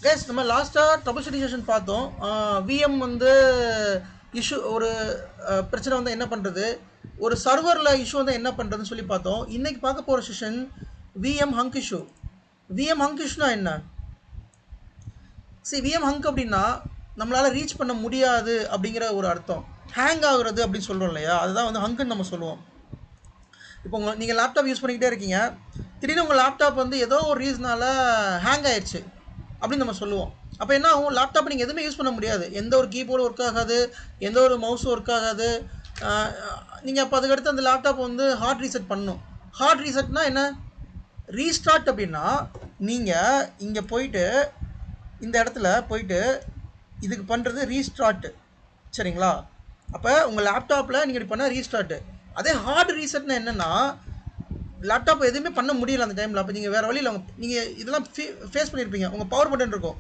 Guys நம்ம லாஸ்ட்டாக trouble shooting session பார்த்தோம். விஎம் வந்து இஷ்யூ ஒரு பிரச்சனை வந்து என்ன பண்ணுறது, ஒரு சர்வரில் இஷ்யூ வந்து என்ன பண்ணுறதுன்னு சொல்லி பார்த்தோம். இன்றைக்கி பார்க்க போகிற session VM hang issue. VM hang இஷ்யூனா என்ன? விஎம் ஹங்க் அப்படின்னா நம்மளால் ரீச் பண்ண முடியாது அப்படிங்கிற ஒரு அர்த்தம். ஹேங் ஆகுறது அப்படின்னு சொல்கிறோம் இல்லையா, அதுதான் வந்து ஹங்குன்னு நம்ம சொல்லுவோம். இப்போ நீங்கள் லேப்டாப் யூஸ் பண்ணிக்கிட்டே இருக்கீங்க, திடீர்னு உங்கள் லேப்டாப் வந்து ஏதோ ஒரு ரீசனால் ஹேங் ஆயிடுச்சு அப்படின்னு நம்ம சொல்லுவோம். அப்போ என்ன ஆகும், லேப்டாப் நீங்கள் எதுவுமே யூஸ் பண்ண முடியாது. எந்த ஒரு கீபோர்டு ஒர்க் ஆகாது, எந்த ஒரு மவுஸும் ஒர்க் ஆகாது. நீங்கள் அப்போ அதுக்கடுத்து அந்த லேப்டாப் வந்து ஹார்ட் ரீசெட் பண்ணணும். ஹார்ட் ரீசெட்னா என்ன? ரீஸ்டார்ட் அப்படின்னா நீங்கள் இங்கே போயிட்டு இந்த இடத்துல போயிட்டு இதுக்கு பண்ணுறது ரீஸ்டார்ட்டு, சரிங்களா? அப்போ உங்கள் லேப்டாப்பில் நீங்கள் இப்படி பண்ணால் ரீஸ்டார்ட்டு. அதே ஹார்ட் ரீசெட்னா என்னென்னா, லேப்டாப் எதுவுமே பண்ண முடியல அந்த டைமில். அப்போ நீங்கள் வேறு வழியில் நீங்கள் இதெல்லாம் ஃபேஸ் பண்ணியிருப்பீங்க. உங்கள் பவர் பட்டன் இருக்கும்,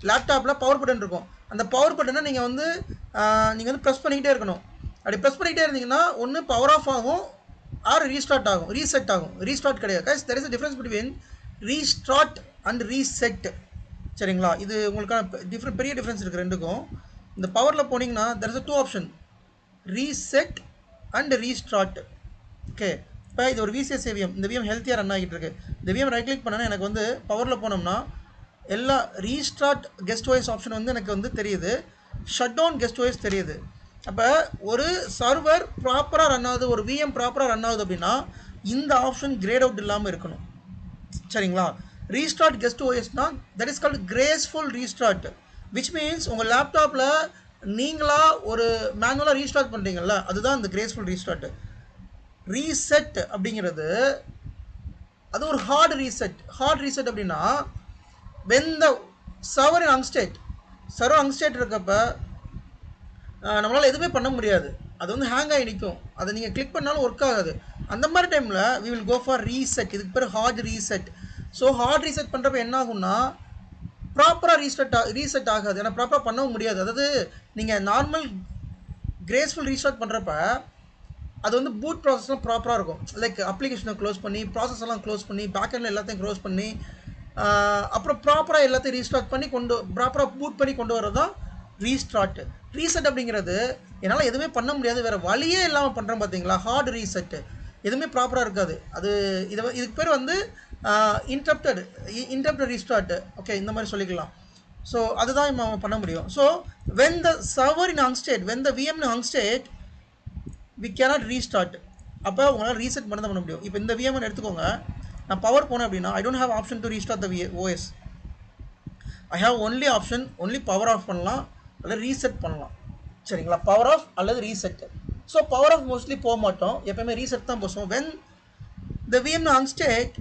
லேப்டாப்பில் பவர் பட்டன் இருக்கும். அந்த பவர் பட்டனை நீங்கள் வந்து ப்ரெஸ் பண்ணிக்கிட்டே இருக்கணும். அப்படி ப்ரெஸ் பண்ணிக்கிட்டே இருந்தீங்கன்னா ஒன்று பவர் ஆஃப் ஆகும், ஆர் ரீஸ்டார்ட் ஆகும், ரீசெட் ஆகும். ரீஸ்டார்ட் கிடையாது guys, there is a difference between restart and reset, சரிங்களா? இது உங்களுக்கான பெரிய டிஃப்ரென்ஸ் இருக்குது ரெண்டுக்கும். இந்த பவரில் போனீங்கன்னா there is 2 option, reset and restart. Okay, இப்போ இது ஒரு விசிஎஸ் விஎம். இந்த விஎம் ஹெல்த்தியாக ரன் ஆகிட்டு இருக்கு. இந்த விஎம் ரைட் கிளிக் பண்ணால் எனக்கு வந்து பவரில் போனோம்னா எல்லா ரீஸ்டார்ட் கெஸ்ட் ஓஎஸ் ஆப்ஷன் வந்து எனக்கு வந்து தெரியுது, ஷட் டவுன் கெஸ்ட் ஓஎஸ் தெரியுது. அப்போ ஒரு சர்வர் ப்ராப்பராக ரன் ஆகுது, ஒரு விஎம் ப்ராப்பராக ரன் ஆகுது அப்படின்னா இந்த ஆப்ஷன் கிரேட் அவுட் இல்லாமல் இருக்கணும், சரிங்களா? ரீஸ்டார்ட் கெஸ்ட் ஓஎஸ்னா that is called graceful restart, which means உங்கள் லேப்டாப்பில் நீங்களாக ஒரு மேனுவலாக ரீஸ்டார்ட் பண்ணுறீங்கல்ல, அதுதான் இந்த கிரேஸ்ஃபுல் ரீஸ்டார்ட். ரீசெட் அப்படிங்கிறது அது ஒரு ஹார்ட் ரீசெட். ஹார்ட் ரீசெட் அப்படின்னா when the server in unstate, server unstate இருக்கப்ப நம்மளால் எதுவுமே பண்ண முடியாது, அது வந்து ஹேங் ஆகி நிற்கும். அதை நீங்கள் கிளிக் பண்ணாலும் ஒர்க் ஆகாது. அந்த மாதிரி டைமில் we will go for reset. இதுக்கு பேர் heart reset. So heart reset பண்ணுறப்ப என்ன ஆகும்னா ப்ராப்பராக ரீசெட் ஆகாது, ஏன்னா ப்ராப்பராக பண்ணவும் முடியாது. அதாவது நீங்கள் நார்மல் கிரேஸ்ஃபுல் ரீஸ்டார்ட் பண்ணுறப்ப அது வந்து பூட் ப்ராசஸ்லாம் ப்ராப்பராக இருக்கும். லைக் அப்ளிகேஷனை க்ளோஸ் பண்ணி, ப்ராசஸ் எல்லாம் க்ளோஸ் பண்ணி, பேக்கெண்டில் எல்லாத்தையும் க்ளோஸ் பண்ணி, அப்புறம் ப்ராப்பராக எல்லாத்தையும் ரீஸ்டார்ட் பண்ணி ப்ராப்பராக பூட் பண்ணி கொண்டு வரது தான் ரீஸ்டார்ட். ரீசெட் அப்படிங்கிறது என்னால் எதுவுமே பண்ண முடியாது, வேறு வழியே இல்லாமல் பண்ணுறேன் பார்த்தீங்களா, ஹார்ட் ரீசெட்டு. எதுவுமே ப்ராப்பராக இருக்காது. அது இதுக்கு பேர் வந்து இன்டரப்டட் ரீஸ்டார்ட். ஓகே, இந்த மாதிரி சொல்லிக்கலாம். ஸோ அதுதான் நம்ம பண்ண முடியும். So when the server in unstate, when the VM in unstate, we cannot restart. அப்போ உங்களால் ரீசெட் பண்ண தான் பண்ண முடியும். இப்போ இந்த விஎம்னு எடுத்துக்கோங்க, நான் பவர் போனேன் அப்படின்னா I don't have option to restart the OS. I have only option, only power off பண்ணலாம் அல்லது ரீசெட் பண்ணலாம், சரிங்களா? பவர் ஆஃப் அல்லது reset. So power off mostly போக மாட்டோம், எப்போயுமே ரீசெட் தான் போவோம். வென் த விஎம் அன்ஸ்டேட்,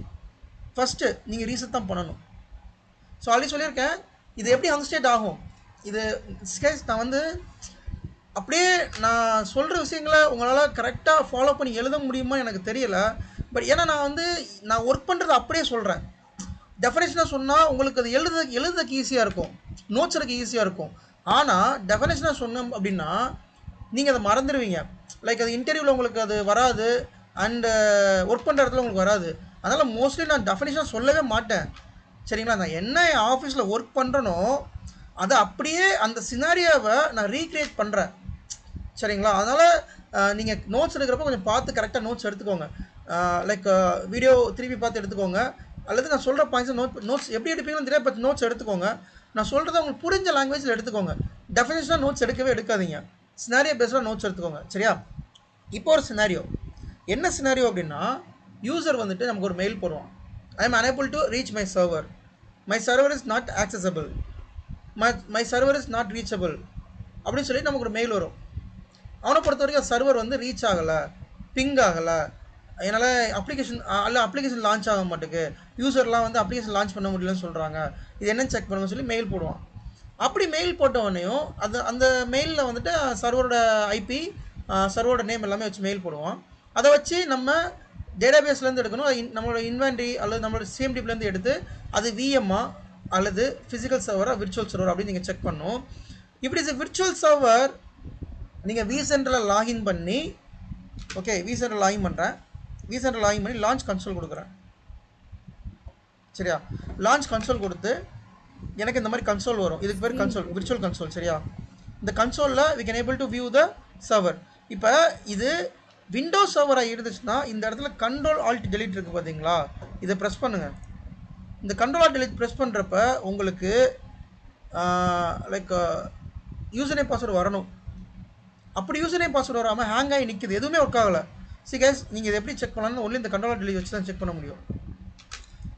ஃபஸ்ட்டு நீங்கள் ரீசெட் தான் பண்ணணும். ஸோ ஆல்ரெடி சொல்லியிருக்கேன், இது எப்படி அன்ஸ்டேட் ஆகும். இது நான் வந்து அப்படியே நான் சொல்கிற விஷயங்களை உங்களால் கரெக்டாக ஃபாலோ பண்ணி எழுத முடியுமா எனக்கு தெரியல. பட் ஏன்னா நான் ஒர்க் பண்ணுறது அப்படியே சொல்கிறேன். டெஃபனேஷனாக சொன்னால் உங்களுக்கு அது எழுதுறதுக்கு ஈஸியாக இருக்கும், நோட்ஸ் எடுக்க ஈஸியாக இருக்கும். ஆனால் டெஃபனேஷனாக சொன்னோம் அப்படின்னா நீங்கள் அதை மறந்துடுவீங்க. லைக் அது இன்டர்வியூவில் உங்களுக்கு அது வராது, அண்டு ஒர்க் பண்ணுற இடத்துல உங்களுக்கு வராது. அதனால் மோஸ்ட்லி நான் டெஃபனேஷனாக சொல்லவே மாட்டேன், சரிங்களா? நான் என்ன ஆஃபீஸில் ஒர்க் பண்ணுறனோ அதை அப்படியே அந்த சினாரியோவை நான் ரீக்ரியேட் பண்ணுறேன், சரிங்களா? அதனால் நீங்கள் நோட்ஸ் எடுக்கிறப்ப கொஞ்சம் பார்த்து கரெக்டாக நோட்ஸ் எடுத்துக்கோங்க. லைக் வீடியோ திருப்பி பார்த்து எடுத்துக்கோங்க, அல்லது நான் சொல்கிற பாயிண்ட்ஸ் நோட்ஸ் எப்படி எடுப்பீங்கன்னு தெரியாது, பட் நோட்ஸ் எடுத்துக்கோங்க. நான் சொல்கிறத உங்களுக்கு புரிஞ்ச லாங்குவேஜில் எடுத்துக்கோங்க. டெஃபினேஷனாக நோட்ஸ் எடுக்காதீங்க, சினாரியோ பேஸ்டாக நோட்ஸ் எடுத்துக்கோங்க, சரியா? இப்போ ஒரு சினாரியோ, என்ன சினாரியோ அப்படின்னா, யூசர் வந்துட்டு நமக்கு ஒரு மெயில் போடுவான், I am unable to reach my server is not accessible, my server is not reachable அப்படின்னு சொல்லி நமக்கு ஒரு மெயில் வரும். அவனை பொறுத்த வரைக்கும் சர்வர் வந்து ரீச் ஆகலை, பிங் ஆகலை, என்னால் அப்ளிகேஷன் லான்ச் ஆக மாட்டேங்குது, யூசர்லாம் வந்து அப்ளிகேஷன் லான்ச் பண்ண முடியலன்னு சொல்கிறாங்க, இது என்னன்னு செக் பண்ணுங்க சொல்லி மெயில் போடுவான். அப்படி மெயில் போட்டவனையும் அந்த மெயிலில் வந்துட்டு சர்வரோட ஐபி, சர்வரோட நேம் எல்லாமே வச்சு மெயில் போடுவான். அதை வச்சு நம்ம டேட்டாபேஸ்லேருந்து எடுக்கணும், நம்மளோட இன்வென்ட்ரி அல்லது நம்மளோட சிஎம்டிப்லேருந்து எடுத்து அது விஎம்ஆ அல்லது ஃபிசிக்கல் சர்வரா விர்ச்சுவல் சர்வர் அப்படின்னு நீங்கள் செக் பண்ணணும். இப்படி இஸ் விர்ச்சுவல் சர்வர் நீங்கள் விசென்டரில் லாகின் பண்ணி, ஓகே விசென்டரில் லாகின் பண்ணுறேன், விசென்டரில் லாகின் பண்ணி லான்ச் கன்சோல் கொடுக்குறேன், சரியா? லான்ச் கன்சோல் கொடுத்து எனக்கு இந்த மாதிரி கன்சோல் வரும். இதுக்கு பேர் கன்சோல், விர்ச்சுவல் கன்சோல். சரியா? இந்த கன்சோலில் we can able to view the server. இப்போ இது விண்டோஸ் சர்வராக இருந்துச்சுன்னா இந்த இடத்துல கண்ட்ரோல் ஆல்ட் டெலிட் இருக்குது பார்த்தீங்களா, இதை ப்ரெஸ் பண்ணுங்கள். இந்த கண்ட்ரோல் ஆல்ட் டெலிட் ப்ரெஸ் பண்ணுறப்ப உங்களுக்கு லைக் யூசர் நேம் பாஸ்வேர்டு வரணும். அப்படி யூசர் நேம் பாஸ்வேர்டு வராமல் ஹேங் ஆகி நிற்குது, எதுவுமே ஒர்க் ஆகலை. சரி கைஸ், நீங்கள் இதை எப்படி செக் பண்ணலாம்னு ஒன்லி இந்த கண்ட்ரோல் ஆல்ட் டெலிட் வச்சு தான் செக் பண்ண முடியும்.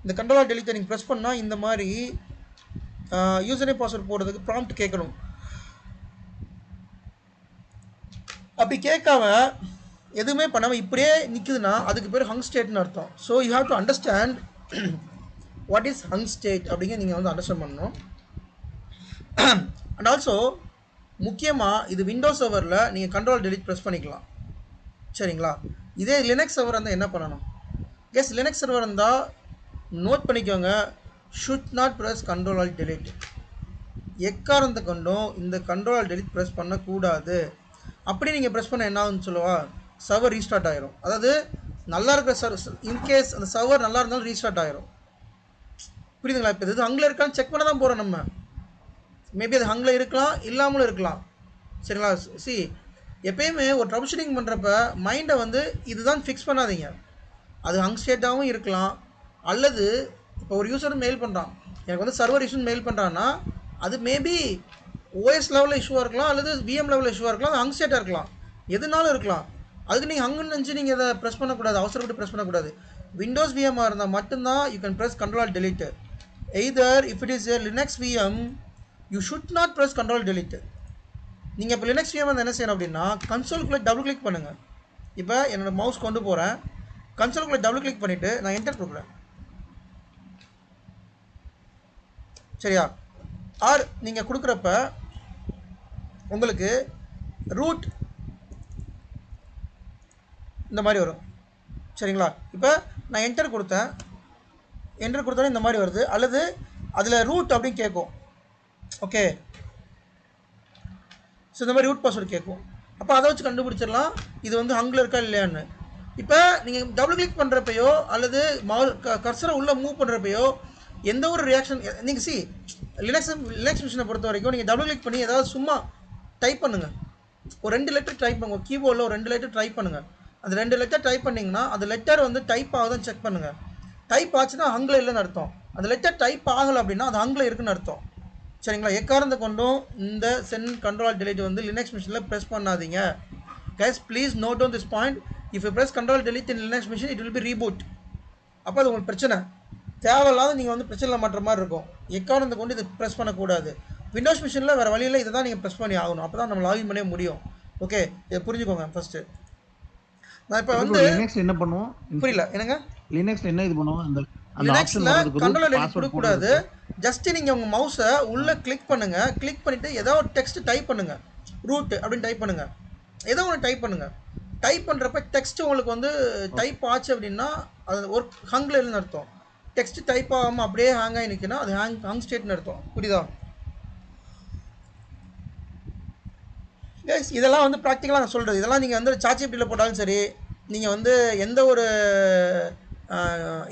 இந்த கண்ட்ரோல் ஆல்ட் டெலிட்டை நீங்கள் ப்ரெஸ் பண்ணால் இந்த மாதிரி யூசர் நேம் பாஸ்வேர்டு போடுறதுக்கு ப்ராம்ப்ட் கேட்கணும். அப்படி கேட்காம எதுவுமே பண்ணாமல் இப்படியே நிற்குதுன்னா அதுக்கு பேர் ஹங் ஸ்டேட்னு அர்த்தம். So you have to understand what is hang state அப்படிங்க நீங்கள் வந்து அண்டர்ஸ்டாண்ட் பண்ணணும். அண்ட் ஆல்சோ முக்கியமாக இது விண்டோஸ் சர்வரில் நீங்கள் கண்ட்ரோல் டெலிட் ப்ரெஸ் பண்ணிக்கலாம். சரிங்களா? இதே லினக்ஸ் சர்வர் இருந்தால் என்ன பண்ணணும்? கெஸ் லினக்ஸ் சர்வர் இருந்தால் நோட் பண்ணிக்கோங்க, should not press control alt delete. எக்காரணத்தை கொண்டும் இந்த கண்ட்ரோல் ஆல்ட் டெலிட் ப்ரெஸ் பண்ணக்கூடாது. அப்படி நீங்கள் ப்ரெஸ் பண்ண என்ன ஆகுதுன்னு சொல்லுவா, சர்வர் ரீஸ்டார்ட் ஆகிரும். அதாவது நல்லா இருக்கிற சர்வர் இன்கேஸ் அந்த சர்வர் நல்லா இருந்தாலும் ரீஸ்டார்ட் ஆகிரும். புரியுதுங்களா? இப்போ இது ஹங்கில் இருக்கான்னு செக் பண்ண தான் போகிறோம் நம்ம. மேபி அது ஹங்கில் இருக்கலாம், இல்லாமலும் இருக்கலாம். சரிங்களா? சி எப்பயுமே ஒரு ட்ரபிள் ஷூட்டிங் பண்ணுறப்ப மைண்டை வந்து இதுதான் ஃபிக்ஸ் பண்ணாதீங்க. அது ஹங் ஸ்டேட்டாகவும் இருக்கலாம், அல்லது இப்போ ஒரு யூசர் மெயில் பண்ணுறான், எனக்கு வந்து சர்வர் இஷ்யூன்னு மெயில் பண்ணுறான்னா அது மேபி ஓஎஸ் லெவலில் இஷ்யூவாக இருக்கலாம், அல்லது விஎம் லெவலில் இஷ்யூவாக இருக்கலாம், அது ஹங் ஸ்டேட்டாக இருக்கலாம், எதுனாலும் இருக்கலாம். அதுக்கு நீங்கள் ஹங்குன்னு நினச்சி நீங்கள் இதை ப்ரெஸ் பண்ணக்கூடாது, அவசரப்பட்டு ப்ரெஸ் பண்ணக்கூடாது. விண்டோஸ் விஎம்மாக இருந்தால் மட்டும்தான் you can press control delete. Either if it is a Linux VM you should not press control delete. நீங்கள் இப்போ லினக்ஸ் விஎம் வந்து என்ன செய்யணும் அப்படின்னா கன்சோலுக்குள்ளே டபுள் கிளிக் பண்ணுங்கள். இப்போ என்னோடய மவுஸ் கொண்டு போகிறேன், கன்சோலுக்குள்ளே டபுள் கிளிக் பண்ணிவிட்டு நான் என்டர் கொடுக்குறேன். சரியா? ஆர் நீங்கள் கொடுக்குறப்ப உங்களுக்கு ரூட் இந்த மாதிரி வரும். சரிங்களா? இப்போ நான் என்டர் கொடுத்தேன், என்டர் கொடுத்தோன்னே இந்த மாதிரி வருது, அல்லது அதில் ரூட் அப்படின்னு கேட்கும். ஓகே, ஸோ இந்த மாதிரி ரூட் பாஸ்வேர்டு கேட்கும். அப்போ அதை வச்சு கண்டுபிடிச்சிடலாம் இது வந்து ஹங்கில் இருக்கா இல்லையான்னு. இப்போ நீங்கள் டபுள் கிளிக் பண்ணுறப்பையோ அல்லது கர்சரை உள்ளே மூவ் பண்ணுறப்பையோ எந்த ஒரு ரியாக்ஷன் நீங்கள் லினக்ஸ் மிஷினை பொறுத்த வரைக்கும் நீங்கள் டபுள் கிளிக் பண்ணி ஏதாவது சும்மா டைப் பண்ணுங்கள், ஒரு 2 லெட்டர் டைப் பண்ணுங்கள், கீபோர்டில் ஒரு 2 லெட்டர் டைப் பண்ணுங்கள். அந்த 2 லெட்டர் டைப் பண்ணிங்கன்னா அந்த லெட்டர் வந்து டைப் ஆகுதுன்னு செக் பண்ணுங்கள். டைப் ஆச்சுன்னா ஹங்கில் இல்லைன்னு அர்த்தம். அந்த லெட்டர் டைப் ஆகலை அப்படின்னா அது ஹங்கில் இருக்குன்னு அர்த்தம். சரிங்களா? எக்காரணத்தை கொண்டும் இந்த சென்ட் கண்ட்ரோல் டெலிட் வந்து லினக்ஸ் மிஷினில் ப்ரெஸ் பண்ணாதீங்க. Guys please note on this point. If you press control delete in Linux machine it will be reboot. அப்போ அது உங்களுக்கு பிரச்சனை, தேவையில்லாத நீங்கள் வந்து பிரச்சனையில் மாட்டுற மாதிரி இருக்கும். எக்காரணத்தை கொண்டு இதை ப்ரெஸ் பண்ணக்கூடாது. விண்டோஸ் மிஷினில் வேறு வழியில் இதை தான் நீங்கள் ப்ரெஸ் பண்ணி ஆகணும், அப்போ தான் நம்ம லாகின் பண்ணவே முடியும். ஓகே, இதை புரிஞ்சுக்கோங்க ஃபஸ்ட்டு. நான் இப்போ வந்து லினக்ஸ் என்ன பண்ணுவோம், புரியல என்னங்க? லினக்ஸ் என்ன இது பண்ணுவோம், அந்த லினக்ஸில் கண்ட்ரோல் டெலிட் கொடுக்கக்கூடாது. ஜஸ்ட்டு நீங்கள் உங்கள் மவுஸை உள்ளே கிளிக் பண்ணுங்கள், கிளிக் பண்ணிவிட்டு ஏதோ ஒரு டெக்ஸ்ட் டைப் பண்ணுங்கள், ரூட் அப்படின்னு டைப் பண்ணுங்கள், ஏதோ ஒன்று டைப் பண்ணுங்கள். டைப் பண்ணுறப்ப டெக்ஸ்ட் உங்களுக்கு வந்து டைப் ஆச்சு அப்படின்னா அது ஒரு ஹங்கில் இல்லைன்னு அர்த்தம். டெக்ஸ்ட் டைப் ஆகாமல் அப்படியே ஹேங் ஆகி நிற்குன்னா அது ஹங் ஸ்டேட்னு அர்த்தம். புரியுதா? கைஸ் இதெல்லாம் வந்து ப்ராக்டிக்கலாக நான் சொல்கிறது. இதெல்லாம் நீங்கள் வந்து சாட்ஜிபிடியில் போட்டாலும் சரி, நீங்கள் வந்து எந்த ஒரு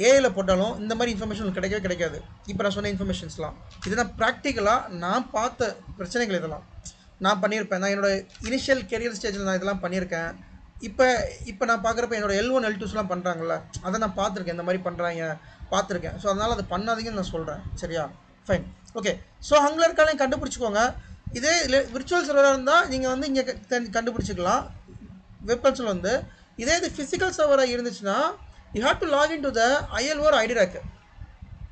ஏஐயில் போட்டாலும் இந்த மாதிரி இன்ஃபர்மேஷன் கிடைக்கவே கிடைக்காது. இப்போ நான் சொன்ன இன்ஃபர்மேஷன்ஸ்லாம் இதெல்லாம் ப்ராக்டிக்கலாக நான் பார்த்த பிரச்சனைகள். இதெல்லாம் நான் பண்ணியிருப்பேன். நான் என்னோடய இனிஷியல் கெரியர் ஸ்டேஜில் நான் இதெல்லாம் பண்ணியிருக்கேன். இப்போ நான் பார்க்குறப்ப என்னோடய L1 L2ஸ்லாம் பண்ணுறாங்கல்ல, அதை நான் பார்த்துருக்கேன், இந்த மாதிரி பண்ணுறாங்க பார்த்துருக்கேன். ஸோ அதனால் அதை பண்ணாதீங்கன்னு நான் சொல்கிறேன். சரியா? Fine, okay. ஸோ ஹங்கில் இருக்காலையும் கண்டுபிடிச்சிக்கோங்க. இதே விர்ச்சுவல் சர்வராக இருந்தால் நீங்கள் வந்து இங்கே கண்டுபிடிச்சிக்கலாம் வெப் கன்சோல் வந்து. இதே இது ஃபிசிக்கல் சர்வராக இருந்துச்சுன்னா you have to login to the ILO or ID rack.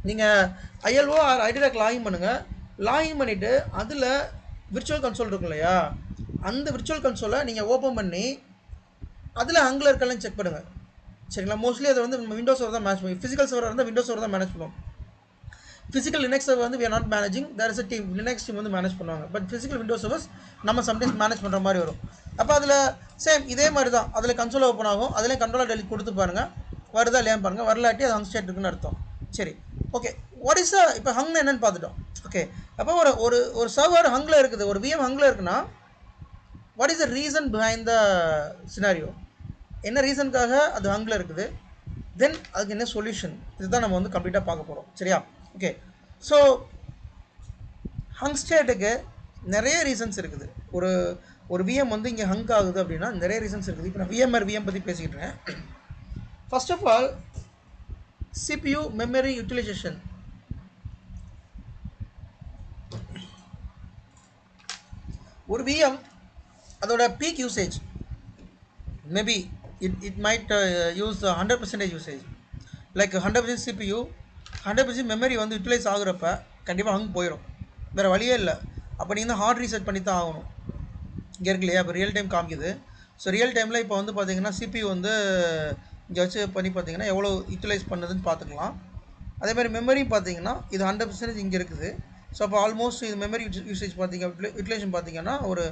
நீங்கள் ILO or ID rack login பண்ணுங்கள். லாகின் பண்ணிவிட்டு அதில் விர்ச்சுவல் கன்சோல் இருக்கும் இல்லையா, அந்த விர்ச்சுவல் கன்சோலை நீங்கள் ஓப்பன் பண்ணி அதில் ஹங்கில் இருக்கலாம் செக் பண்ணுங்கள். சரிங்களா? மோஸ்ட்லி அதை வந்து நம்ம விண்டோஸ் சர்வர் தான் மேனேஜ் பண்ணுவோம். ஃபிசிக்கல் சர்வராக இருந்தால் விண்டோஸ் சர்வர் தான் மேனேஜ் பண்ணுவோம். ஃபிசிக்கல் லினக்ஸ் சர்வர் வந்து we are not managing, there is a team, Linux team வந்து மேனேஜ் பண்ணுவாங்க. பட் ஃபிசிக்கல் விண்டோஸ் சர்வர்ஸ் நம்ம சம்டைம்ஸ் மேனேஜ் பண்ணுற மாதிரி வரும். அப்போ அதில் சேம் இதே மாதிரி தான், அதில் கன்சோல் ஓப்பன் ஆகும், அதில் கண்ட்ரோலர் டெலிட் கொடுத்து பாருங்கள், வருதா இல்லையா பாருங்கள். வரலாட்டி அது ஹங் ஸ்டேட் இருக்குன்னு அர்த்தம். சரி, ஓகே. வாட் இஸ் இப்போ ஹங்னா என்னென்னு பார்த்துட்டோம். ஓகே, அப்போ ஒரு சர்வர் ஹங்கில் இருக்குது, ஒரு விஎம் ஹங்கில் இருக்குன்னா what is the reason behind the scenario, என்ன ரீசனுக்காக அது ஹங்கில் இருக்குது, தென் அதுக்கு என்ன சொல்யூஷன், இதுதான் நம்ம வந்து கம்ப்ளீட்டாக பார்க்க போகிறோம். சரியா? ஓகே. ஸோ ஹங் ஸ்டேட்டுக்கு நிறைய ரீசன்ஸ் இருக்குது. ஒரு ஒரு விஎம் வந்து இங்கே ஹங்க் ஆகுது அப்படின்னா நிறைய ரீசன்ஸ் இருக்குது. இப்போ நான் விஎம் பற்றி பேசிக்கிட்டு இருக்கேன். First of all CPU memory utilization. ஒரு விஎம் அதோட peak usage maybe it might use 100% usage, like 100% CPU 100% memory வந்து யூட்டிலைஸ் ஆகுறப்ப கண்டிப்பாக ஹங் போயிடும், வேறு வழியே இல்லை. அப்போ நீங்கள் தான் ஹார்ட் ரீசெட் பண்ணி தான் ஆகணும். இங்கே இருக்கு இல்லையா, இப்போ ரியல் டைம் காமிக்குது. ஸோ ரியல் டைமில் இப்போ வந்து பார்த்தீங்கன்னா CPU வந்து இங்கே வச்சு பண்ணி பார்த்தீங்கன்னா எவ்வளோ யூட்டிலைஸ் பண்ணுதுன்னு பார்த்துக்கலாம். அதேமாதிரி மெமரி பார்த்தீங்கன்னா இது 100% இங்கே இருக்குது. ஸோ அப்போ ஆல்மோஸ்ட் இது மெமரி யூசேஜ் பார்த்தீங்க யூட்டிலைசேஷன் பார்த்தீங்கன்னா ஒரு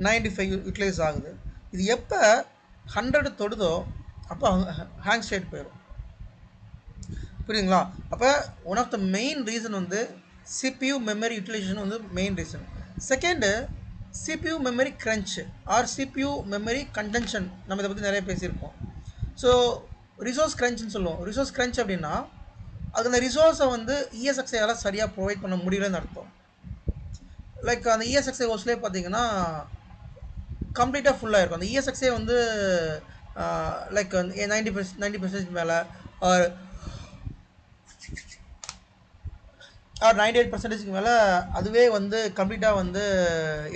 95 யூட்டிலைஸ் ஆகுது. இது எப்போ 100 தொடுதோ அப்போ ஹேங் ஸ்டேட் போயிடும். புரியுதுங்களா? அப்போ one of the main reason வந்து CPU மெமரி யூட்டிலைசேஷன் வந்து main reason. Second CPU memory crunch or CPU memory contention. நம்ம இதை பற்றி நிறைய பேசியிருக்கோம். ஸோ ரிசோர்ஸ் க்ரன்ச்னு சொல்லுவோம். ரிசோர்ஸ் க்ரன்ச் அப்படின்னா அது அந்த ரிசோர்ஸை வந்து ESXi சரியாக ப்ரொவைட் பண்ண முடியலன்னு அர்த்தம். லைக் அந்த ESXi ஹோஸ்ட்லேயே பார்த்தீங்கன்னா கம்ப்ளீட்டாக ஃபுல்லாக இருக்கும். அந்த ESXi வந்து லைக் 90% மேலே ஆர் 98% மேலே அதுவே வந்து கம்ப்ளீட்டாக வந்து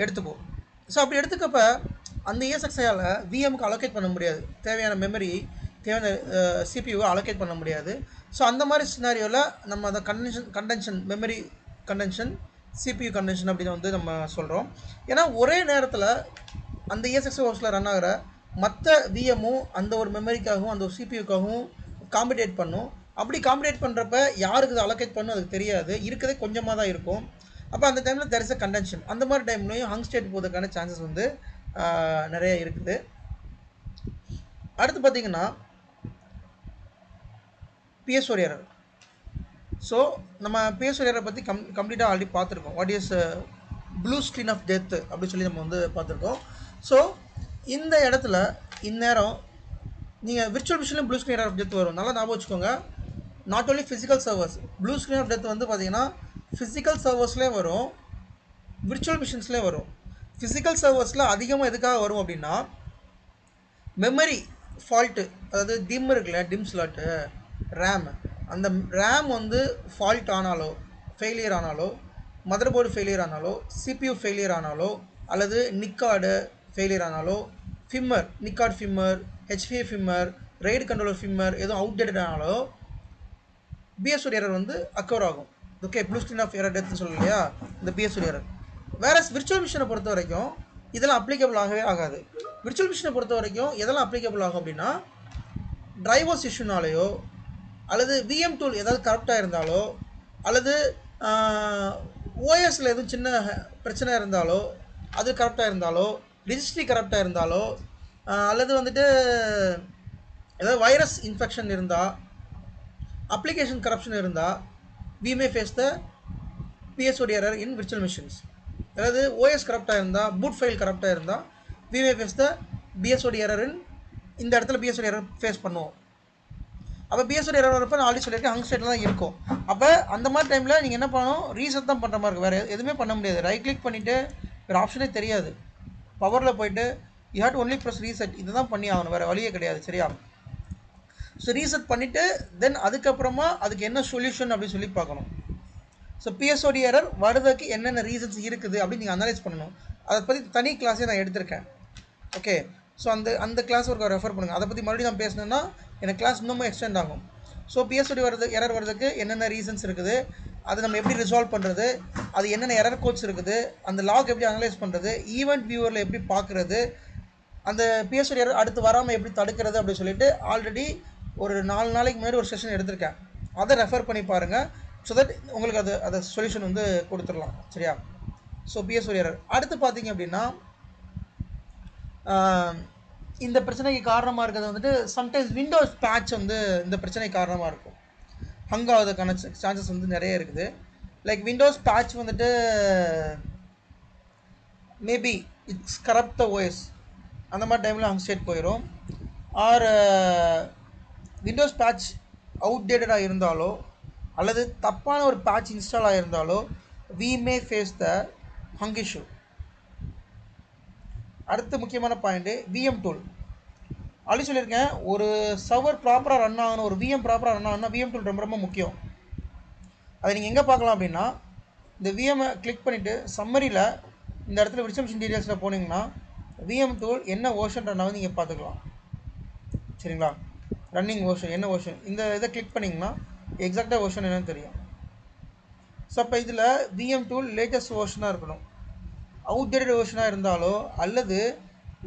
எடுத்துக்கும். ஸோ அப்படி எடுத்துக்கப்ப அந்த ESXiயால் விஎம்க்கு அலோகேட் பண்ண முடியாது, தேவையான மெமரி தேவையான CPUவை அலோகேட் பண்ண முடியாது. ஸோ அந்த மாதிரி சினாரியோவில் நம்ம அந்த contention memory contention CPU contention அப்படின்னு வந்து நம்ம சொல்கிறோம். ஏன்னா ஒரே நேரத்தில் அந்த ESXi ஹோஸ்ட்டில் ரன் ஆகிற மற்ற விஎம்மும் அந்த ஒரு மெமரிக்காகவும் அந்த ஒரு CPUக்காகவும் காம்படேட் பண்ணும். அப்படி காம்படேட் பண்ணுறப்ப யாருக்கு இது அலோகேட் பண்ணும் அதுக்கு தெரியாது, இருக்கிறதே கொஞ்சமாக தான் இருக்கும். அப்போ அந்த டைமில் தெர் இஸ் அ கண்டென்ஷன். அந்த மாதிரி டைம்லையும் ஹங் ஸ்டேட் போகிறதுக்கான சான்சஸ் வந்து நிறைய இருக்குது. அடுத்து பார்த்தீங்கன்னா PSO எரர். ஸோ நம்ம PSO எரரை பற்றி கம்ப்ளீட்டாக ஆல்ரெடி பார்த்துருக்கோம். What is blue screen of death அப்படின்னு சொல்லி நம்ம வந்து பார்த்துருக்கோம். ஸோ இந்த இடத்துல இந்நேரம் நீங்கள் விர்ச்சுவல் மிஷின்லையும் ப்ளூ ஸ்க்ரீன் ஆஃப் டெத் வரும். நல்லா ஞாபகம் வச்சுக்கோங்க. Not only physical servers, blue screen of death வந்து பார்த்தீங்கன்னா ஃபிசிக்கல் சர்வர்ஸ்லேயே வரும், விர்ச்சுவல் மிஷின்ஸ்லேயே வரும். ஃபிசிக்கல் சர்வர்ஸில் அதிகமாக எதுக்காக வரும் அப்படின்னா மெமரி ஃபால்ட்டு, அதாவது டிம் இருக்குல்ல, டிம் ஸ்லாட்டு ரேம், அந்த ரேம் வந்து ஃபால்ட் ஆனாலோ ஃபெயிலியர் ஆனாலோ, மதர் போர்டு ஃபெயிலியர் ஆனாலோ, CPU ஃபெயிலியர் ஆனாலோ, அல்லது நிக்கார்டு ஃபெயிலியர் ஆனாலோ, firmware NIC card firmware, HPA firmware, RAID controller firmware எதுவும் அவுட்டேட்டட் ஆனாலோ PSO எரர் வந்து அக்கவர் ஆகும். Okay, blue screen of error டெத்னு சொல்லுங்க இல்லையா, இந்த PSO எரர். வேறு விர்ச்சுவல் மிஷினை பொறுத்த வரைக்கும் இதெல்லாம் அப்ளிகபிள் ஆகவே ஆகாது. விர்ச்சுவல் மிஷினை பொறுத்த வரைக்கும் எதெல்லாம் அப்ளிகபிள் ஆகும் அப்படின்னா டிரைவர்ஸ் இஷ்யூனாலேயோ, அல்லது விஎம் டூல் ஏதாவது கரெக்டாக இருந்தாலோ, அல்லது ஓஎஸில் எதுவும் சின்ன பிரச்சனை இருந்தாலோ அது கரெக்டாக இருந்தாலோ, ரிஜிஸ்ட்ரி கரெக்டாக இருந்தாலோ, அல்லது வந்துட்டு ஏதாவது வைரஸ் இன்ஃபெக்ஷன் இருந்தால், அப்ளிகேஷன் கரப்ஷன் இருந்தால், we may face the PSO error in virtual machines. அதாவது OS கரெக்டாக இருந்தால், பூட் ஃபைல் கரெக்டாக இருந்தால் we may face the PSO error in இந்த இடத்துல PSO error ஃபேஸ் பண்ணுவோம். அப்போ PSO error வரப்போ நான் ஆல்ரெடி சொல்லியிருக்கேன் ஹங் ஸ்டேட்டில் தான் இருக்கும். அப்போ அந்த மாதிரி டைமில் நீங்கள் என்ன பண்ணணும், ரீசெட் தான் பண்ணுற மாதிரி இருக்கும், வேறு எதுவுமே பண்ண முடியாது. ரைட் கிளிக் பண்ணிவிட்டு வேறு ஆப்ஷனே தெரியாது, பவரில் போயிட்டு you have to only press reset, இது தான் பண்ணி ஆகணும், வேறு வழியே கிடையாது. சரியா? ஸோ ரீசெட் பண்ணிவிட்டு தென் அதுக்கப்புறமா அதுக்கு என்ன சொல்யூஷன் அப்படின்னு சொல்லி பார்க்கணும். ஸோ PSO எரர் வருவதற்கு என்னென்ன ரீசன்ஸ் இருக்குது அப்படின்னு நீங்கள் அனலைஸ் பண்ணணும். அதை பற்றி தனி கிளாஸே நான் எடுத்திருக்கேன். ஓகே, ஸோ அந்த கிளாஸ் ஒரு ரெஃபர் பண்ணுங்கள். அதை பற்றி மறுபடியும் நான் பேசணுன்னா எனக்கு கிளாஸ் இன்னமும் எக்ஸ்டெண்ட் ஆகும். ஸோ PSO எரர் வர்றதுக்கு என்னென்ன ரீசன்ஸ் இருக்குது, அதை நம்ம எப்படி ரிசால்வ் பண்ணுறது, அது என்னென்ன எரர் கோட்ஸ் இருக்குது, அந்த லாக் எப்படி அனலைஸ் பண்ணுறது, ஈவெண்ட் வியூவரில் எப்படி பார்க்குறது, அந்த PSO எரர் அடுத்து வராமல் எப்படி தடுக்கிறது அப்படின்னு சொல்லிட்டு ஆல்ரெடி ஒரு 4 நாளைக்கு முன்னாடி ஒரு செஷன் எடுத்திருக்கேன். அதை ரெஃபர் பண்ணி பாருங்கள். ஸோ தட் உங்களுக்கு அதை சொல்யூஷன் வந்து கொடுத்துடலாம். சரியா? ஸோ PSO எரர் அடுத்து பார்த்தீங்க அப்படின்னா இந்த பிரச்சனைக்கு காரணமாக இருக்கிறது வந்துட்டு சம்டைம்ஸ் விண்டோஸ் பேட்ச் வந்து இந்த பிரச்சனைக்கு காரணமாக இருக்கும். ஹங் ஆகுறதுக்கான சான்சஸ் வந்து நிறைய இருக்குது. லைக் விண்டோஸ் பேட்ச் வந்துட்டு maybe it's corrupt the OS, அந்த மாதிரி டைமில் ஹங் ஸ்டேட் போயிடும். ஆர் விண்டோஸ் பேட்ச் அவுட்டேட்டடாக இருந்தாலோ, அல்லது தப்பான ஒரு பேட்ச் இன்ஸ்டால் ஆகியிருந்தாலோ we may face the hung issue. அடுத்த முக்கியமான பாயிண்ட்டு விஎம் டூல். ஆல்ரெடி சொல்லியிருக்கேன், ஒரு சர்வர் ப்ராப்பராக ரன் ஆகணும், ஒரு விஎம் ப்ராப்பராக ரன் ஆகணும்னா விஎம் டூல் ரொம்ப ரொம்ப முக்கியம். அதை நீங்கள் எங்கே பார்க்கலாம் அப்படின்னா, இந்த விஎம்ஐ கிளிக் பண்ணிவிட்டு சம்மரியில் இந்த இடத்துல விர்ச்சுவல் மிஷின் டீடைல்ஸில் போனீங்கன்னா விஎம் டூல் என்ன வெர்ஷன் ரன் ஆகுது நீங்கள் பார்த்துக்கலாம். சரிங்களா, ரன்னிங் வெர்ஷன் என்ன வெர்ஷன், இந்த இதை கிளிக் பண்ணிங்கன்னா எக்ஸாக்டாக வெர்ஷன் என்னன்னு தெரியும். ஸோ அப்போ இதில் விஎம் டூல் லேட்டஸ்ட் வெர்ஷனாக இருக்கணும். அவுட்டேட்டட் வெர்ஷனாக இருந்தாலோ அல்லது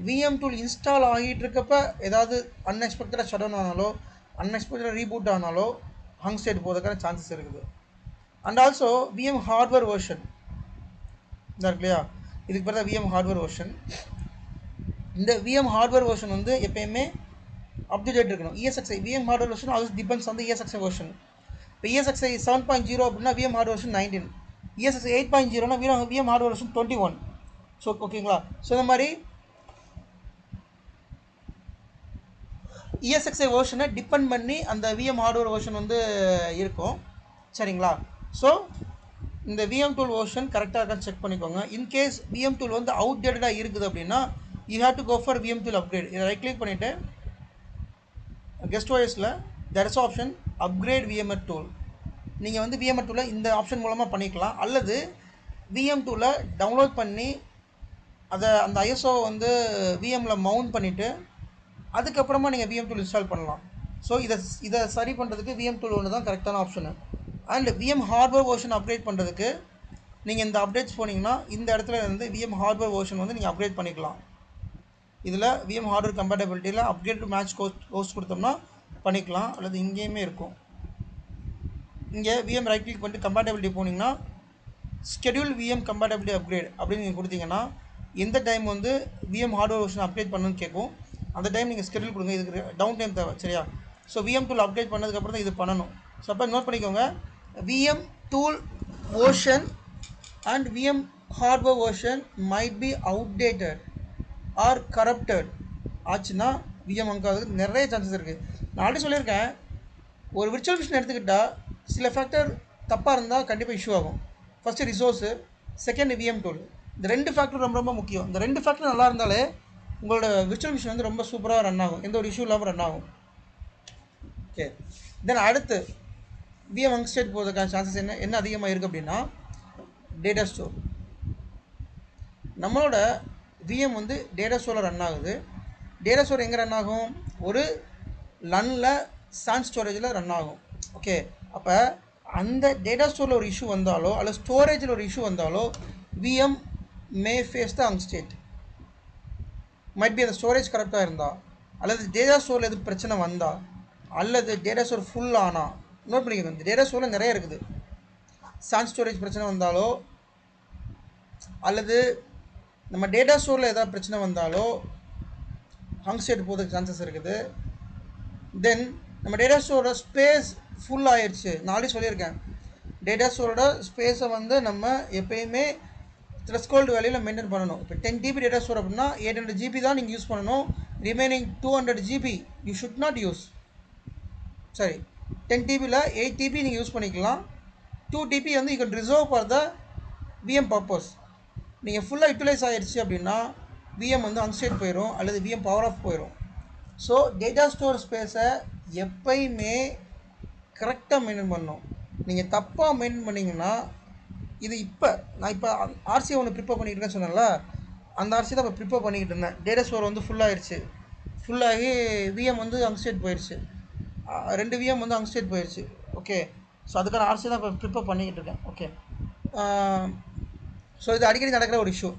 விஎம் டூல் இன்ஸ்டால் ஆகிட்டு இருக்கப்போ ஏதாவது அன்எக்ஸ்பெக்டடாக ஷட் டவுன் ஆனாலோ அன்எக்ஸ்பெக்டடாக ரீபூட் ஆனாலோ ஹங் ஸ்டேட் போகிறதுக்கான சான்சஸ் இருக்குது. And also VM hardware version இதாக இருக்கு இல்லையா, இதுக்கு பிறகு விஎம் ஹார்ட்வேர் வெர்ஷன். இந்த விஎம் ஹார்ட்வேர் வெர்ஷன் வந்து எப்பயுமே அப்டேட் இருக்கணும். ESXi VM hardware version also depends on the ESXi version. இப்போ ESXi 7.0 அப்படின்னா விஎம் ஹார்ட்வேர் வெர்ஷன் 19, ESXi 8.0னா விஎம் ஹார்ட்வேர் வெர்ஷன் 21. ஸோ ஓகேங்களா, ஸோ இந்த மாதிரி ESXi வெர்ஷனை டிபெண்ட் பண்ணி அந்த விஎம் ஹார்ட்வேர் வெர்ஷன் வந்து இருக்கும். சரிங்களா, ஸோ இந்த விஎம் டூல் வெர்ஷன் கரெக்டாக இருக்கான்னு செக் பண்ணிக்கோங்க. இன்கேஸ் விஎம் டூல் வந்து அவுட்டேட்டடாக இருக்குது அப்படின்னா you have to go for VM tool upgrade. இதை ரைட் கிளிக் பண்ணிவிட்டு கெஸ்ட் ஓஎஸில் there is option upgrade VMware tool. நீங்கள் வந்து விஎம்ஆர் டூலை இந்த ஆப்ஷன் மூலமாக பண்ணிக்கலாம், அல்லது விஎம் டூலை டவுன்லோட் பண்ணி அதை அந்த ஐஎஸ்ஓ வந்து விஎம்மில் மவுண்ட் பண்ணிவிட்டு அதுக்கப்புறமா நீங்கள் விஎம் டூல் இன்ஸ்டால் பண்ணலாம். ஸோ இதை சரி பண்ணுறதுக்கு விஎம் டூல் ஒன்று தான் கரெக்டான option. And VM hardware version update பண்ணுறதுக்கு நீங்கள் இந்த அப்டேட்ஸ் போனீங்கன்னா இந்த இடத்துல இருந்து விஎம் ஹார்ட்வேர் வெர்ஷன் வந்து நீங்கள் அப்டேட் பண்ணிக்கலாம். இதில் விஎம் ஹார்ட்வேர் கம்பேட்டபிலிட்டியில் அப்கிரேட் டு மேட்ச் கோர்ஸ் கொடுத்தோம்னா பண்ணிக்கலாம், அல்லது இங்கேயுமே இருக்கும். இங்கே விஎம் ரைட் கிளிக் பண்ணிட்டு கம்பேட்டபிலிட்டி போனீங்கன்னா ஸ்கெடியூல் விஎம் கம்பேட்டபிலிட்டி அப்கிரேட் அப்படின்னு நீங்கள் கொடுத்தீங்கன்னா எந்த டைம் வந்து விஎம் ஹார்ட்வேர் வெர்ஷன் அப்டேட் பண்ணணும்னு கேட்கும். அந்த டைம் நீங்கள் ஸ்கெடியூல் கொடுங்க, இதுக்கு டவுன் டைம் தேவை. சரியா, ஸோ விஎம் டூல் அப்டேட் பண்ணதுக்கப்புறம் தான் இது பண்ணணும். ஸோ அப்போ நோட் பண்ணிக்கோங்க, VM tool version and VM hardware version might be outdated or corrupted ஆச்சுன்னா விஎம் அங்காதுக்கு நிறைய சான்சஸ் இருக்குது. நான் ஆல்ரெடி சொல்லியிருக்கேன், ஒரு விர்ச்சுவல் மிஷின் எடுத்துக்கிட்டால் சில ஃபேக்டர் தப்பாக இருந்தால் கண்டிப்பாக இஷ்யூ ஆகும். First resource, second VM tool. இந்த ரெண்டு ஃபேக்டர் ரொம்ப ரொம்ப முக்கியம். இந்த ரெண்டு ஃபேக்டர் நல்லா இருந்தாலே உங்களோட விர்ச்சுவல் மிஷின் வந்து ரொம்ப சூப்பராக ரன் ஆகும், எந்த ஒரு இஷ்யூ இல்லாமல் ரன் ஆகும். ஓகே, தென் அடுத்து விஎம் ஹங் ஸ்டேட் போகிறதுக்கான சான்சஸ் என்ன அதிகமாக இருக்குது அப்படின்னா டேட்டா ஸ்டோர். நம்மளோட விஎம் வந்து டேட்டா ஸ்டோரில் ரன் ஆகுது. டேட்டா ஸ்டோர் எங்கே ரன் ஆகும், ஒரு லன்னில் சான் ஸ்டோரேஜில் ரன் ஆகும். ஓகே, அப்போ அந்த டேட்டா ஸ்டோரில் ஒரு இஷ்யூ வந்தாலோ அல்லது ஸ்டோரேஜில் ஒரு இஷ்யூ வந்தாலோ VM may face the hang state. Might be அந்த ஸ்டோரேஜ் கரெக்டாக இருந்தால், அல்லது டேட்டா ஸ்டோரில் எது பிரச்சனை வந்தால், அல்லது டேட்டா ஸ்டோர் ஃபுல் ஆனால். நோட் பண்ணிக்கணும், இந்த டேட்டா ஸ்டோரில் நிறைய இருக்குது. சான் ஸ்டோரேஜ் பிரச்சனை வந்தாலோ அல்லது நம்ம டேட்டா ஸ்டோரில் ஏதாவது பிரச்சனை வந்தாலோ ஹங் ஸ்டேட் போகிறதுக்கு சான்சஸ் இருக்குது. தென் நம்ம டேட்டா ஸ்டோரோட ஸ்பேஸ் ஃபுல் ஆயிடுச்சு. நான் ஆல்ரெடி சொல்லியிருக்கேன், டேட்டா ஸ்டோரோட ஸ்பேஸை வந்து நம்ம எப்பயுமே த்ரெஷ்ஹோல்டு வேல்யூவில் மெயின்டைன் பண்ணணும். இப்போ 10 GB டேட்டா ஸ்டோர் அப்படின்னா 800 GB தான் நீங்கள் யூஸ் பண்ணணும். Remaining 200 GB you should not use. சரி, 10 TBயில் 8 TB நீங்கள் யூஸ் பண்ணிக்கலாம். 2 TB வந்து you can reserve for the VM purpose. நீங்கள் ஃபுல்லாக யூட்டிலைஸ் ஆகிடுச்சு அப்படின்னா விஎம் வந்து ஹங் ஸ்டேட் போயிடும், அல்லது விஎம் பவர் ஆஃப் போயிடும். ஸோ டேட்டா ஸ்டோர் ஸ்பேஸை எப்பயுமே கரெக்டாக மெயின்டைன் பண்ணணும். நீங்கள் தப்பாக மெயின்டைன் பண்ணிங்கன்னா இது நான் இப்போ ஆர்சி ஒன்று ப்ரிப்பேர் பண்ணிக்கிட்டு இருக்கேன்னு சொன்னேன்ல, அந்த ஆர்சி தான் இப்போ ப்ரிப்பேர் பண்ணிக்கிட்டு இருந்தேன். டேட்டா ஸ்டோர் வந்து ஃபுல்லாகிடுச்சு. ஃபுல்லாகி விஎம் வந்து ஹங் ஸ்டேட் போயிடுச்சு, 2 விஎம் வந்து ஹங் ஸ்டேட் போயிடுச்சு. ஓகே, ஸோ அதுக்கான ஆர்சி தான் இப்போ ப்ரிப்பேர் பண்ணிக்கிட்டு இருக்கேன். ஓகே, ஸோ இது அடிக்கடி நடக்கிற ஒரு இஷ்யூ.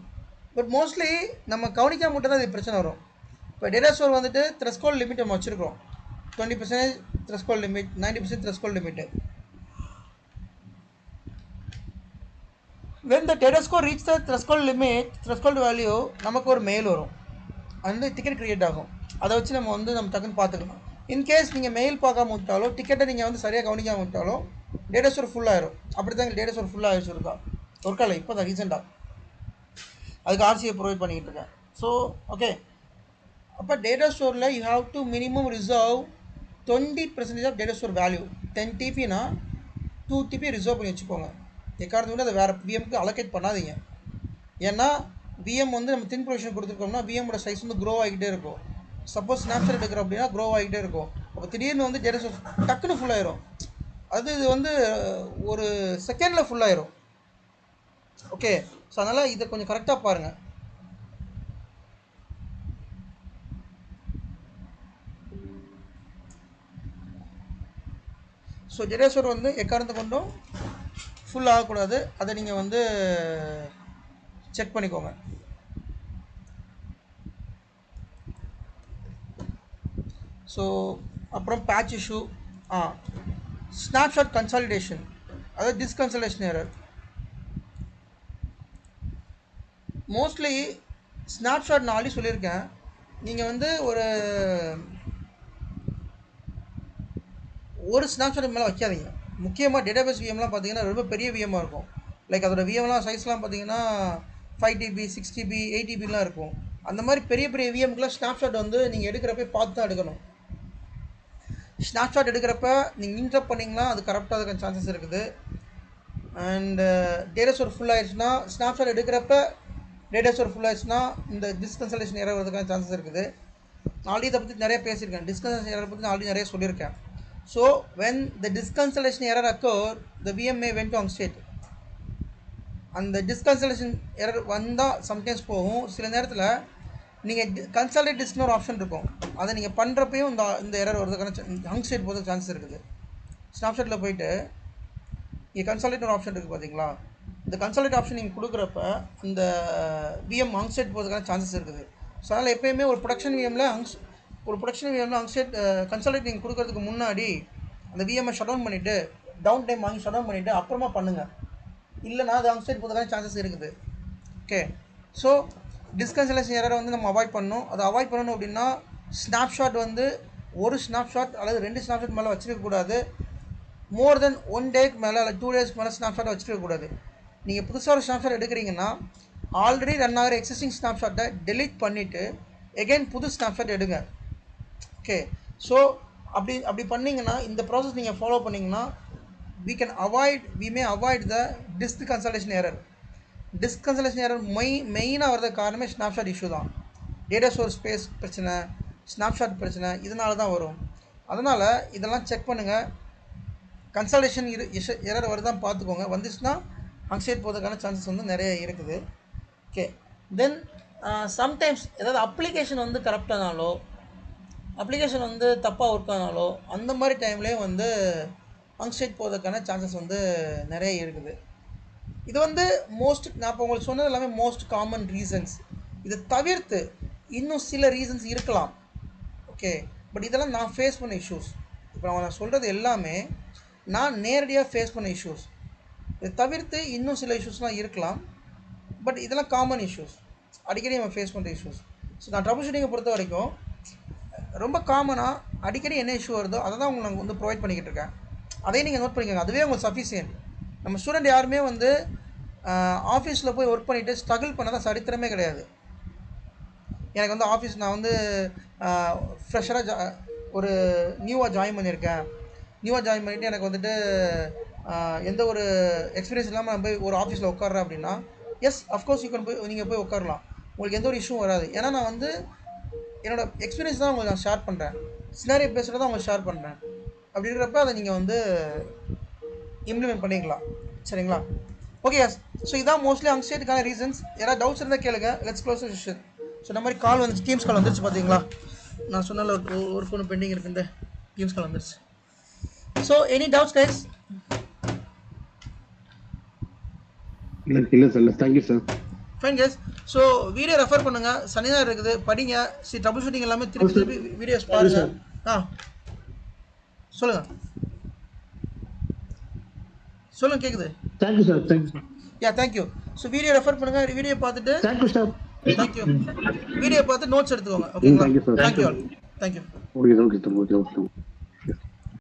பட் மோஸ்ட்லி நம்ம கவனிக்காம மட்டும் தான் இது பிரச்சனை வரும். இப்போ டேட்டா ஸ்டோர் வந்துட்டு த்ரெஷ்ஹோல்டு லிமிட் நம்ம வச்சுருக்கோம். 20% threshold limit, 90% threshold limit. when the data score reach the threshold limit, threshold value, நமக்கு ஒரு மெயில் வரும், அந்த டிக்கெட் க்ரியேட் ஆகும். அதை வச்சு நம்ம டக்குன்னு பார்த்துக்கலாம். இன்கேஸ் நீங்கள் மெயில் பார்க்காம விட்டாலோ டிக்கெட்டை நீங்கள் வந்து சரியாக கவனிக்காம விட்டாலோ டேட்டா ஸ்டோர் ஃபுல்லாகிடும். அப்படி தான் டேட்டா ஸ்டோர் ஃபுல்லாக ஆகிடுச்சு ஒர்க் இல்லை. இப்போ தான் ரீசெண்டாக அதுக்கு ஆர்சியை ப்ரொவைட் பண்ணிக்கிட்டு இருக்கேன். ஸோ ஓகே, அப்போ டேட்டா ஸ்டோரில் you have to minimum reserve 20% of data store value. 10 TBனா 2 TB ரிசர்வ் பண்ணி வச்சுக்கோங்க. எக்காரணத்தை விட அதை வேறு விஎம்க்கு அலோகேட் பண்ணாதீங்க. ஏன்னா விஎம் வந்து நம்ம தின் ப்ரொவிஷன் கொடுத்துருக்கோம்னா விஎம்மோட சைஸ் வந்து க்ரோ ஆகிட்டே இருக்கும். சப்போஸ் ஸ்னாப்ஷாட் எடுக்கிறோம் அப்படின்னா க்ரோ ஆகிட்டே இருக்கும். அப்போ திடீர்னு வந்து டேட்டா சோர்ஸ் டக்குன்னு ஃபுல்லாயிரும். இது வந்து ஒரு செகண்டில் ஃபுல்லாயிரும். ஓகே, ஸோ அதனால் இதை கொஞ்சம் கரெக்டாக பாருங்கள். ஸோ டேட்டா ஸ்டோர் வந்து எக்காரணத்தை கொண்டும் ஃபுல் ஆகக்கூடாது. அதை நீங்கள் வந்து செக் பண்ணிக்கோங்க. ஸோ அப்புறம் பேட்ச் இஷ்யூ, ஸ்னாப்ஷாட் கன்சாலிடேஷன், அதாவது டிஸ்கன்சலேஷன் எரர். மோஸ்ட்லி ஸ்னாப்ஷாட் நான் ஆல்ரெடி சொல்லியிருக்கேன். நீங்கள் வந்து ஒரு ஸ்னாப்ஷாட் மேலே வைக்காதீங்க. முக்கியமாக டேட்டாபேஸ் விஎம்லாம் பார்த்தீங்கன்னா ரொம்ப பெரிய விஎம்மாக இருக்கும். லைக் அதோட விஎம்லாம் சைஸ்லாம் பார்த்தீங்கன்னா 5 TB 6 TB 8 TBலாம் இருக்கும். அந்த மாதிரி பெரிய பெரிய விஎம்க்குலாம் ஸ்னாப்ஷாட் வந்து நீங்கள் எடுக்கிறப்ப பார்த்து தான் எடுக்கணும். ஸ்னாப்ஷாட் எடுக்கிறப்ப நீங்கள் இன்டரப்ட் பண்ணிங்கன்னா அது கரெக்டாக இருக்க சான்சஸ் இருக்குது. அண்டு டேட்டா ஸ்டோர் ஃபுல் ஆயிடுச்சுன்னா ஸ்னாப்ஷாட் எடுக்கிறப்ப டேட்டா ஸ்டோர் ஃபுல் ஆயிடுச்சுன்னா இந்த டிஸ்கன்சலேஷன் எரர் வரதுக்கான சான்சஸ் இருக்குது. ஆல்ரெடி இதை பற்றி நிறைய பேசியிருக்கேன். டிஸ்கன்சலேஷன் எரர் பற்றி நான் ஆல்ரெடி நிறைய சொல்லியிருக்கேன். So when the disconsolation error occur, the VM may went to hung state. அந்த டிஸ்கன்சலேஷன் எரர் வந்தால் சம்டைம்ஸ் போகும். சில நேரத்தில் நீங்கள் கன்சாலிடேட் டிஸ்க்னு ஒரு ஆப்ஷன் இருக்கும். அதை நீங்கள் பண்ணுறப்பையும் இந்த எரர் வரதுக்கான ஹங் ஸ்டேட் போகிறதுக்கு சான்சஸ் இருக்குது. ஸ்னாப்ஷாட்டில் போயிட்டு இங்கே கன்சாலிடேட் ஒரு ஆப்ஷன் இருக்குது பார்த்தீங்களா? இந்த கன்சாலிடேட் ஆப்ஷன் நீங்கள் கொடுக்குறப்ப அந்த விஎம் ஹங் ஸ்டேட் போகிறதுக்கான சான்சஸ் இருக்குது. ஸோ அதனால் எப்போயுமே ஒரு ப்ரொடக்ஷன் விஎம்மில் ஹங் ஸ்டேட் கன்சாலிடேட் நீங்கள் கொடுக்கறதுக்கு முன்னாடி அந்த விஎம்ஐ ஷட் டவுன் பண்ணிவிட்டு டவுன் டைம் வாங்கி ஷட் டவுன் பண்ணிவிட்டு அப்புறமா பண்ணுங்கள். இல்லைனா அது ஹங் ஸ்டேட் போகிறதுக்கான சான்சஸ் இருக்குது. ஓகே, ஸோ டிஸ்கன்சலேஷன் எரரை வந்து நம்ம அவாய்ட் பண்ணணும். அதை அவாய்ட் பண்ணணும் அப்படின்னா ஸ்னாப்ஷாட் வந்து ஒரு ஸ்னாப்ஷாட் அல்லது 2 ஸ்னாப்ஷாட் மேலே வச்சுருக்கக்கூடாது. மோர் தென் 1 டேக்கு மேலே அல்லது 2 டேஸ்க்கு மேலே ஸ்னாப்ஷாட் வச்சுருக்கக்கூடாது. நீங்கள் புதுசாக ஒரு ஸ்னாப்ஷாட் எடுக்கிறீங்கன்னா ஆல்ரெடி ரன் ஆகிற எக்ஸிஸ்டிங் ஸ்னாப்ஷாட்டை டெலீட் பண்ணிவிட்டு எகைன் புது ஸ்னாப்ஷாட் எடுங்க. ஓகே, ஸோ அப்படி பண்ணிங்கன்னா இந்த ப்ராசஸ் நீங்கள் ஃபாலோ பண்ணிங்கன்னா we may avoid the disk consolidation error. Disk consolidation error மெயினாக வரதுக்கு காரணமே ஸ்னாப்ஷாட் இஷ்யூ தான். டேட்டா ஸ்டோர் ஸ்பேஸ் பிரச்சனை, ஸ்னாப்ஷாட் பிரச்சனை, இதனால தான் வரும். அதனால் இதெல்லாம் செக் பண்ணுங்கள். கன்சாலிடேஷன் எரர் வருதான் பார்த்துக்கோங்க. வந்துச்சுன்னா ஹங் ஸ்டேட் போகிறதுக்கான சான்சஸ் வந்து நிறைய இருக்குது. ஓகே, தென் சம்டைம்ஸ் ஏதாவது அப்ளிகேஷன் வந்து கரெக்டானாலோ அப்ளிகேஷன் வந்து தப்பாக ஒர்க் ஆனாலோ அந்த மாதிரி டைம்லேயும் வந்து ஹங் ஸ்டேட் போகிறதுக்கான சான்சஸ் வந்து நிறைய இருக்குது. இது வந்து நான் இப்போ உங்களுக்கு சொன்னது எல்லாமே மோஸ்ட் காமன் ரீசன்ஸ். இதை தவிர்த்து இன்னும் சில ரீசன்ஸ் இருக்கலாம். ஓகே, பட் இதெல்லாம் நான் ஃபேஸ் பண்ண இஷ்யூஸ். இப்போ நான் சொல்கிறது எல்லாமே நான் நேரடியாக ஃபேஸ் பண்ண இஷ்யூஸ். இதை தவிர்த்து இன்னும் சில இஷ்யூஸ்லாம் இருக்கலாம். பட் இதெல்லாம் காமன் இஷ்யூஸ், அடிக்கடி நம்ம ஃபேஸ் பண்ணுற இஷ்யூஸ். ஸோ நான் ட்ரபிள் ஷூட்டிங்கை பொறுத்த வரைக்கும் ரொம்ப காமனாக அடிக்கடி என்ன இஷ்யூ வருதோ அதை தான் உங்களுக்கு வந்து ப்ரொவைட் பண்ணிக்கிட்டு இருக்கேன். அதையும் நீங்கள் நோட் பண்ணிக்கோங்க. அதுவே உங்களுக்கு சஃபிஷியன்ட். நம்ம ஸ்டூடெண்ட் யாருமே வந்து ஆஃபீஸில் போய் ஒர்க் பண்ணிவிட்டு ஸ்ட்ரகிள் பண்ணதான் சரித்திரமே கிடையாது. எனக்கு வந்து ஆஃபீஸ் நான் வந்து ஃப்ரெஷராக ஒரு நியூவாக ஜாயின் பண்ணியிருக்கேன். நியூவாக ஜாயின் பண்ணிவிட்டு எனக்கு வந்துட்டு எந்த ஒரு எக்ஸ்பீரியன்ஸ் இல்லாமல் நான் போய் ஒரு ஆஃபீஸில் உட்கார்றேன் அப்படின்னா எஸ் அஃப்கோர்ஸ் நீங்கள் போய் உட்காரலாம். உங்களுக்கு எந்த ஒரு இஷ்யூவும் வராது. ஏன்னா நான் வந்து என்னோடய எக்ஸ்பீரியன்ஸ் தான் உங்களுக்கு நான் ஷேர் பண்ணுறேன். சினாரியோ பேசுகிறத தான் உங்களுக்கு ஷேர் பண்ணுறேன். அப்படி இருக்கிறப்ப அதை நீங்கள் வந்து இம்ப்ளிமெண்ட் பண்ணிக்கலாம். சரிங்களா? Okay, yes. ஸோ இதான் மோஸ்ட்லி ஹங் ஸ்டேட்டுக்கான ரீசன்ஸ். யாராவது டவுட்ஸ் இருந்தால் கேளுங்க. Let's close the session. So இந்த மாதிரி கால் வந்துச்சு, டீம்ஸ் கால் வந்துருச்சு பார்த்தீங்களா? நான் சொன்னால ஒரு ஃபோன் பெண்டிங் இருக்குண்டு டீம்ஸ் கால் வந்துருச்சு. So any doubts guys? இல்லை sir, thank you sir. Fine guys. So video refer பண்ணுங்கள். சனி தான் இருக்குது, படிங்க. ட்ரபிள் ஷூட்டிங் எல்லாமே திருப்பி வீடியோஸ் பாருங்கள். சொல்லுங்க கேக்குது? Thank you sir. Thank you sir. Yeah, thank you. So video refer பண்ணுங்க. வீடியோ பார்த்துட்டு தேங்க்யூ சார். தேங்க்யூ. வீடியோ பார்த்து நோட்ஸ் எடுத்துக்கோங்க. ஓகேங்களா? Thank you all. தேங்க்யூ. ஓகே.